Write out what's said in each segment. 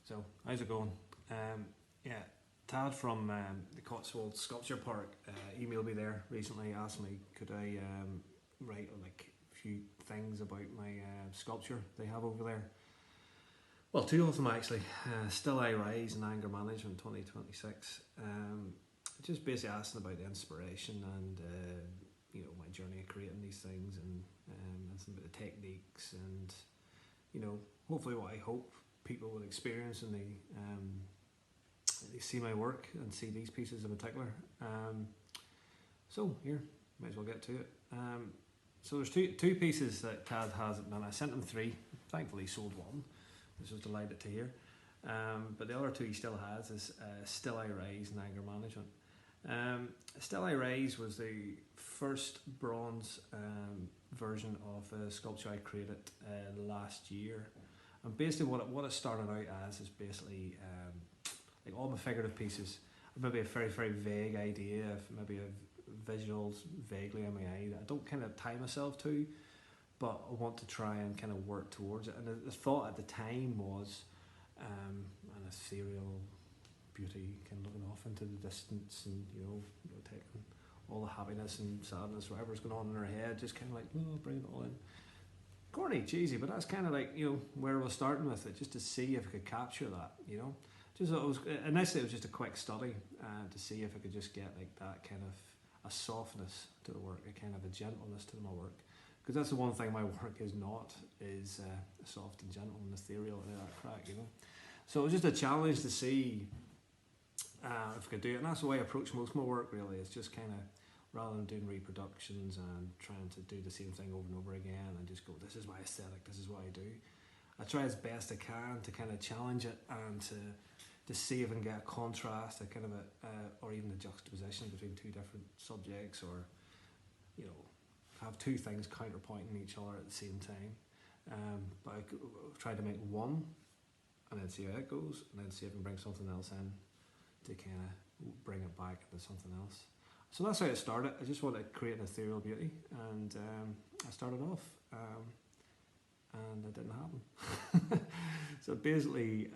So, how's it going? Yeah, Tad from the Cotswolds Sculpture Park emailed me there recently, asked me could I write like a few things about my sculpture they have over there. Well, two of them actually. Still I Rise and Anger Management 2026. Just basically asking about the inspiration and my journey of creating these things and some of the techniques and hopefully what I hope people will experience when they see my work and see these pieces in particular. So here, might as well get to it. So there's two pieces that Tad has, and I sent him three. Thankfully, he sold one, which I was delighted to hear. But the other two he still has is Still I Rise and Anger Management. Still I Rise was the first bronze version of a sculpture I created last year. And basically what it started out as is basically like all my figurative pieces, maybe a very, very vague idea of maybe a visuals vaguely in my eye that I don't kind of tie myself to, but I want to try and kind of work towards it. And the thought at the time was an ethereal beauty kind of looking off into the distance and taking all the happiness and sadness, whatever's going on in her head, just kind of like, bring it all in. Corny, cheesy, but that's kind of like, where I was starting with it, just to see if I could capture that, initially it was just a quick study to see if I could just get like that kind of a softness to the work, a kind of a gentleness to my work. Because that's the one thing my work is not, is soft and gentle and ethereal and that crack, So it was just a challenge to see if I could do it. And that's the way I approach most of my work, really. It's just kind of, rather than doing reproductions and trying to do the same thing over and over again and just go, this is my aesthetic, this is what I do. I try as best I can to kind of challenge it and to see if I can get a contrast, a kind of or even a juxtaposition between two different subjects, or have two things counterpointing each other at the same time. But I try to make one and then see how it goes, and then see if I can bring something else in to kind of bring it back into something else. So that's how it started. I just wanted to create an ethereal beauty, and I started off, and it didn't happen. So basically,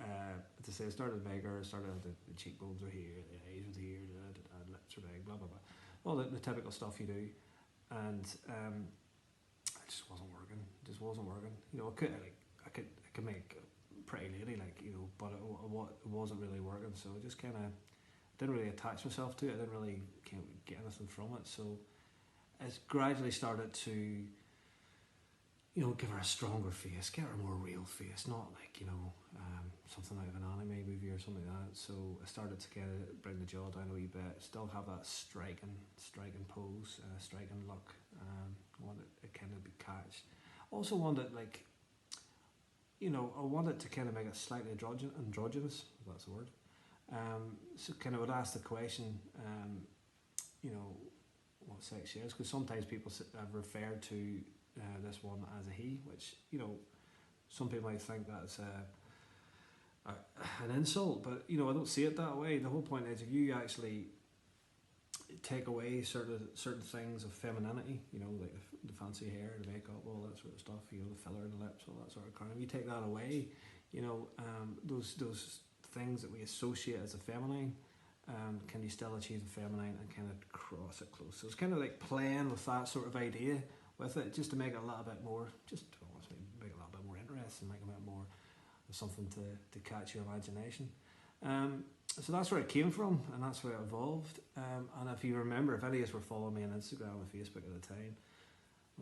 to say, I started bigger. I started the cheekbones are here, the eyes are here, the lips are big, blah blah blah, all the typical stuff you do, and it just wasn't working. It just wasn't working. I could make a pretty lady, but it wasn't really working. So I just kind of didn't really attach myself to it. I didn't really get anything from it. So it's gradually started to, give her a stronger face, get her a more real face, not like, something out of an anime movie or something like that. So I started to kind of bring the jaw down a wee bit, still have that striking pose, striking look. I wanted it kind of be catched. Also wanted I wanted to kind of make it slightly androgynous, if that's the word. So kind of would ask the question, what sex she is, because sometimes people have referred to this one as a he, which, some people might think that's an insult, but, I don't see it that way. The whole point is, if you actually take away certain things of femininity, like the fancy hair, the makeup, all that sort of stuff, the filler in the lips, all that sort of crap, if you take that away, those things that we associate as a feminine, can you still achieve the feminine and kind of cross it close? So it's kind of like playing with that sort of idea with it, just to make it a little bit more, make it a little bit more interesting, make it a bit more of something to catch your imagination. So that's where it came from, and that's where it evolved. And if you remember, if any of us were following me on Instagram or Facebook at the time,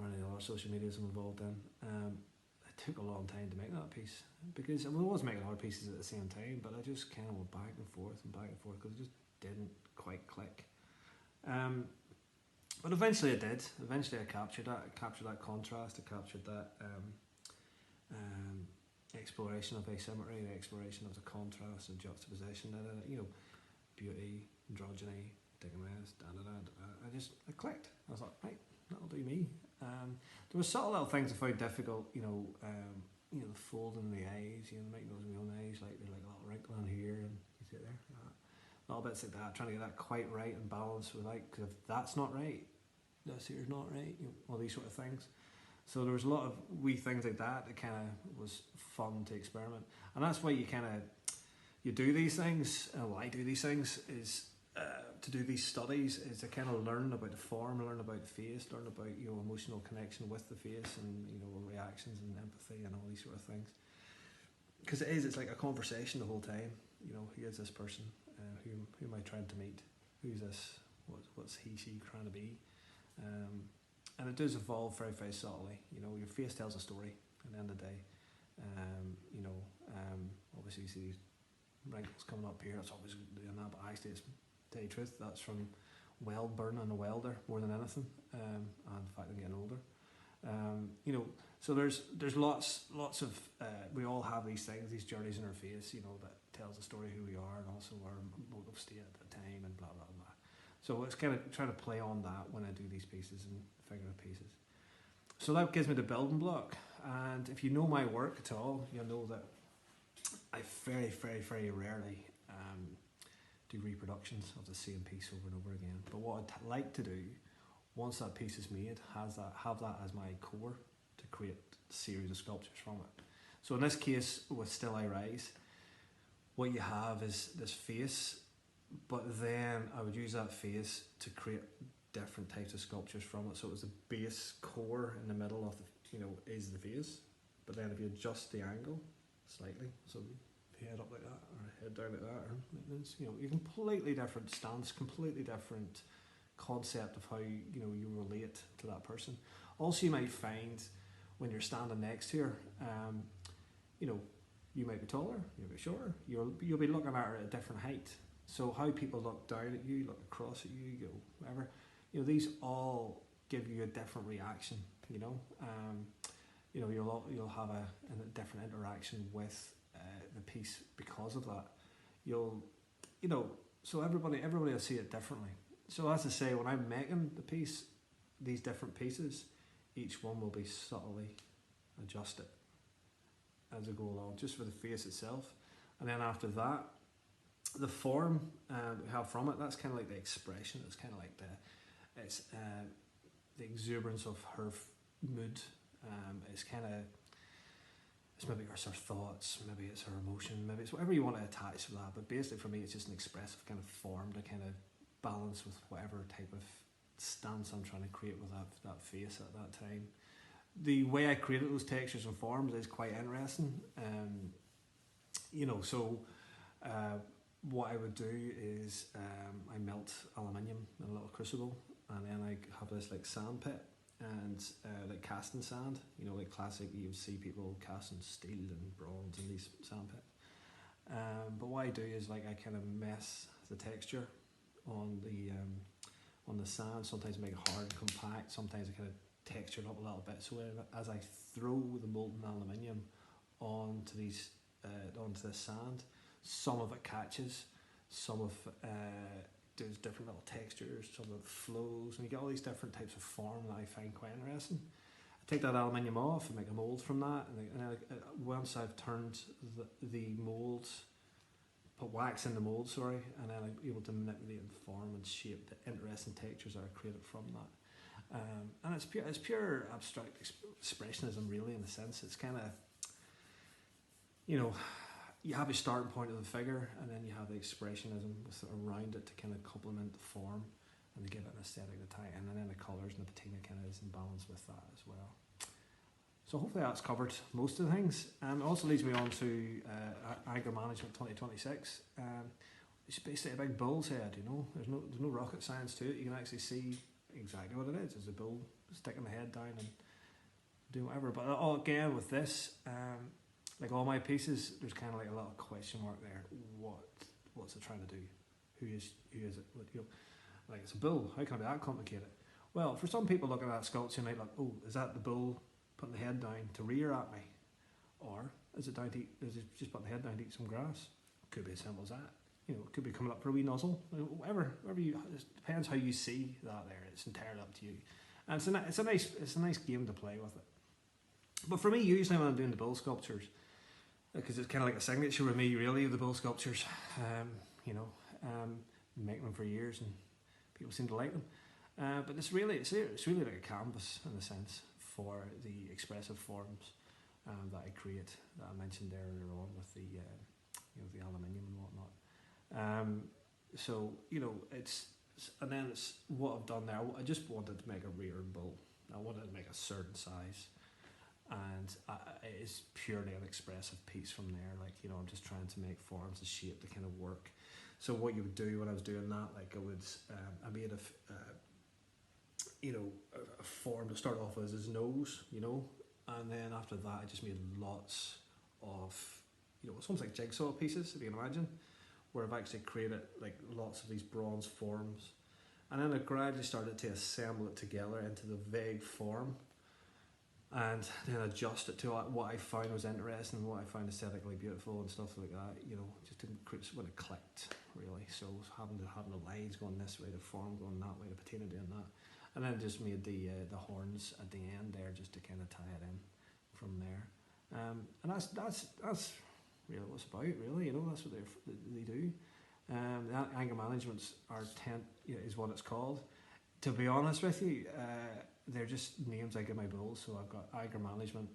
or any other social medias I'm involved in, it took a long time to make that piece, because I was making other pieces at the same time, but I just kind of went back and forth because it just didn't quite click. But eventually it did. Eventually I captured that contrast. I captured that exploration of asymmetry, the exploration of the contrast and juxtaposition, beauty, androgyny, Dickens, I clicked. I was like, right, that'll do me. There were subtle little things I found difficult, the folding the eyes, making those my own eyes, like they're like a little wrinkle on here, and you see it there, little bits like that, trying to get that quite right and balanced with because if that's not right, this here's not right, all these sort of things. So there was a lot of wee things like that kind of was fun to experiment, and that's why you kind of you do these things, well, I do these things, is to do these studies, is to kind of learn about the form, learn about the face, learn about your emotional connection with the face, and reactions and empathy and all these sort of things. Because it's like a conversation the whole time. Who is this person? Who am I trying to meet? Who's this? What's he, she trying to be? And it does evolve very, very subtly. Your face tells a story at the end of the day. Obviously you see these wrinkles coming up here, that's obviously doing that, but actually, to tell you the truth, that's from weld burn and a welder more than anything, and the fact I'm getting older. So there's lots of, we all have these things, these journeys in our face, that tells a story of who we are, and also our emotive state at the time, and blah, blah, blah. So it's kind of trying to play on that when I do these pieces and figurative pieces. So that gives me the building block. And if you know my work at all, you'll know that I very, very, very rarely do reproductions of the same piece over and over again. But what I'd like to do, once that piece is made, have that as my core to create a series of sculptures from it. So in this case, with Still I Rise, what you have is this face, but then I would use that face to create different types of sculptures from it. So it was the base core in the middle of the, is the face, but then if you adjust the angle slightly, so head up like that, or head down like that, or like this, you completely different stance, completely different concept of how you relate to that person. Also, you might find when you're standing next to her, you might be taller, you might be shorter, you'll be looking at her at a different height. So how people look down at you, look across at you, whatever, these all give you a different reaction. You'll have a different interaction with the piece because of that. So everybody will see it differently. So as I say, when I'm making the piece, these different pieces, each one will be subtly adjusted as I go along, just for the face itself. And then after that, the form we have from it, that's kind of like the expression. It's kind of like the exuberance of her mood. It's maybe her thoughts, maybe it's her emotion, maybe it's whatever you want to attach to that. But basically for me, it's just an expressive kind of form to kind of balance with whatever type of stance I'm trying to create with that face at that time. The way I created those textures and forms is quite interesting. What I would do is I melt aluminium in a little crucible, and then I have this like sand pit and like casting sand, like classic, you see people casting steel and bronze in these sand pits. But what I do is like I kind of mess the texture on the sand. Sometimes I make it hard and compact, sometimes I kind of texture it up a little bit, so as I throw the molten aluminium onto this sand, some of it catches, some of does different little textures, some of it flows, and you get all these different types of form that I find quite interesting. I take that aluminium off and make a mould from that, and once I've turned the mould, put wax in the mould, and then I'm able to manipulate the form and shape the interesting textures that are created from that. And it's pure abstract expressionism, really, in a sense. It's kind of, you have a starting point of the figure, and then you have the expressionism around it to kind of complement the form and to give it an aesthetic to tie in, and then the colours and the patina kind of is in balance with that as well. So hopefully that's covered most of the things. It also leads me on to Anger Management 2026. It's basically a big bull's head, There's no rocket science to it. You can actually see exactly what it is. It's a bull sticking the head down and doing whatever. But again, with this, like all my pieces, there's kind of like a little question mark there. What's it trying to do? Who is it? Like it's a bull. How can it be that complicated? Well, for some people looking at that sculpture, they might like, oh, is that the bull putting the head down to rear at me, or is it just putting the head down to eat some grass? Could be as simple as that. It could be coming up for a wee nozzle. Whatever you. It depends how you see that there. It's entirely up to you. And it's a nice game to play with it. But for me, usually when I'm doing the bull sculptures, because it's kind of like a signature with me, really, the bull sculptures. Making them for years, and people seem to like them. But it's really like a canvas in a sense for the expressive forms that I create, that I mentioned earlier on with the aluminium and whatnot. So and then it's what I've done there. I just wanted to make a rearing bull. I wanted to make a certain size, and it is purely an expressive piece from there. Like, I'm just trying to make forms and shape to kind of work. So what you would do when I was doing that, like I would, I made a form to start off as his nose, and then after that I just made lots of, it's almost like jigsaw pieces, if you can imagine, where I've actually created like lots of these bronze forms, and then I gradually started to assemble it together into the vague form, and then adjust it to what I found was interesting, what I found aesthetically beautiful and stuff like that. Just to create when it clicked really. So having the lines going this way, the form going that way, the patina doing that, and then just made the horns at the end there just to kind of tie it in from there. And that's really what it's about, really. That's what they do. The anger management is what it's called. To be honest with you, they're just names I give my bulls. So I've got anger management,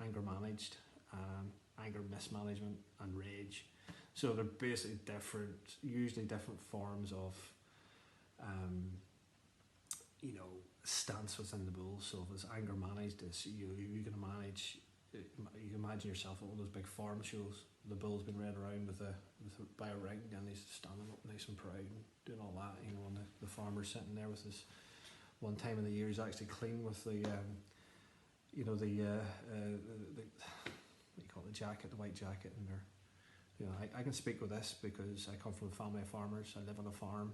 anger managed, anger mismanagement, and rage. So they're basically usually different forms of, stance within the bull. So if it's anger managed, it's you can manage. You can imagine yourself at one of those big farm shows. The bull's been led around by a ring, and he's standing up nice and proud and doing all that. And the farmer's sitting there with his. One time of the year, he's actually clean with the what do you call it, the jacket, the white jacket, and they're, I can speak with this because I come from a family of farmers. I live on a farm,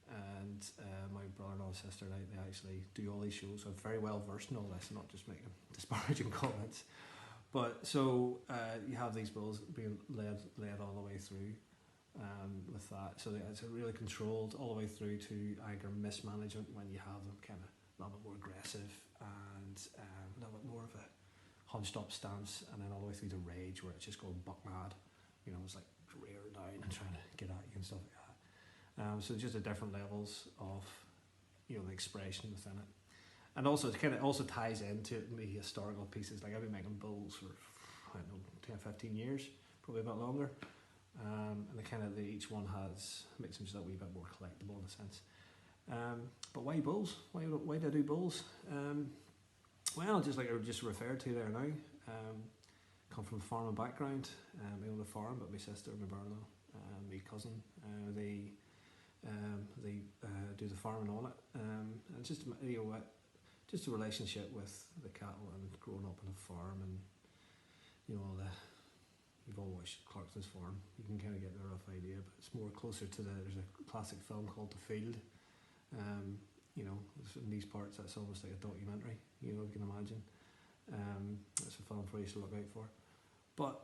and my brother-in-law and sister, they actually do all these shows. So I'm very well versed in all this, not just making disparaging comments. But so you have these bulls being led all the way through. With that, so it's really controlled all the way through to anger mismanagement, when you have them kind of a little bit more aggressive and a little bit more of a hunched up stance, and then all the way through to rage, where it's just going buck mad. It's like rearing down and trying to get at you and stuff like that. So just the different levels of the expression within it, and also it kind of also ties into the historical pieces. Like I've been making bulls for 10, 15 years, probably a bit longer. And each one makes them just a wee bit more collectible in a sense. But why bulls? Why do I do bulls? Well, just like I just referred to there now, come from a farming background. I own a farm, but my sister, my brother-in-law, my cousin, they do the farming on it. And just just a relationship with the cattle and growing up on a farm, and all the. You've all watched Clarkson's Farm. You can kind of get a rough idea, but it's more closer to there's a classic film called The Field. In these parts, that's almost like a documentary. You can imagine. That's a film for you to look out for. But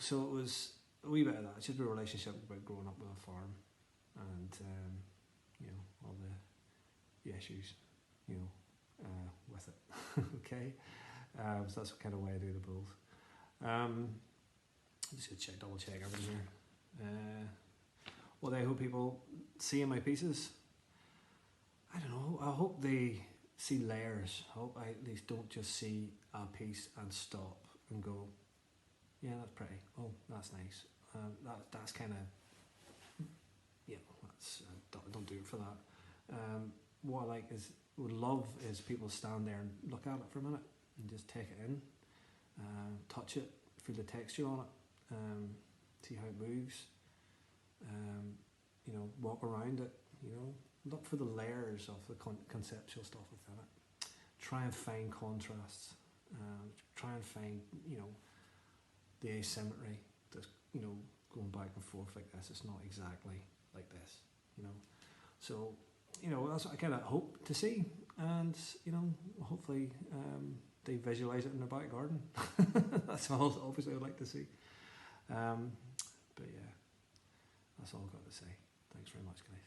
so it was a wee bit of that. It's just a relationship about growing up with a farm, and all the issues, with it. Okay, so that's kind of why I do the bulls. I'm just going to double check everything here. What I hope people see in my pieces, I don't know, I hope they see layers. I hope I at least don't just see a piece and stop and go, yeah, that's pretty, oh, that's nice. That's kind of, don't do it for that. What I would love is people stand there and look at it for a minute and just take it in, touch it, feel the texture on it. See how it moves, walk around it, look for the layers of the conceptual stuff within it. Try and find contrasts, try and find, the asymmetry that's, going back and forth like this. It's not exactly like this, So, that's what I kind of hope to see, and, hopefully they visualise it in their back garden. That's all obviously I'd like to see. But yeah, that's all I've got to say. Thanks very much, guys.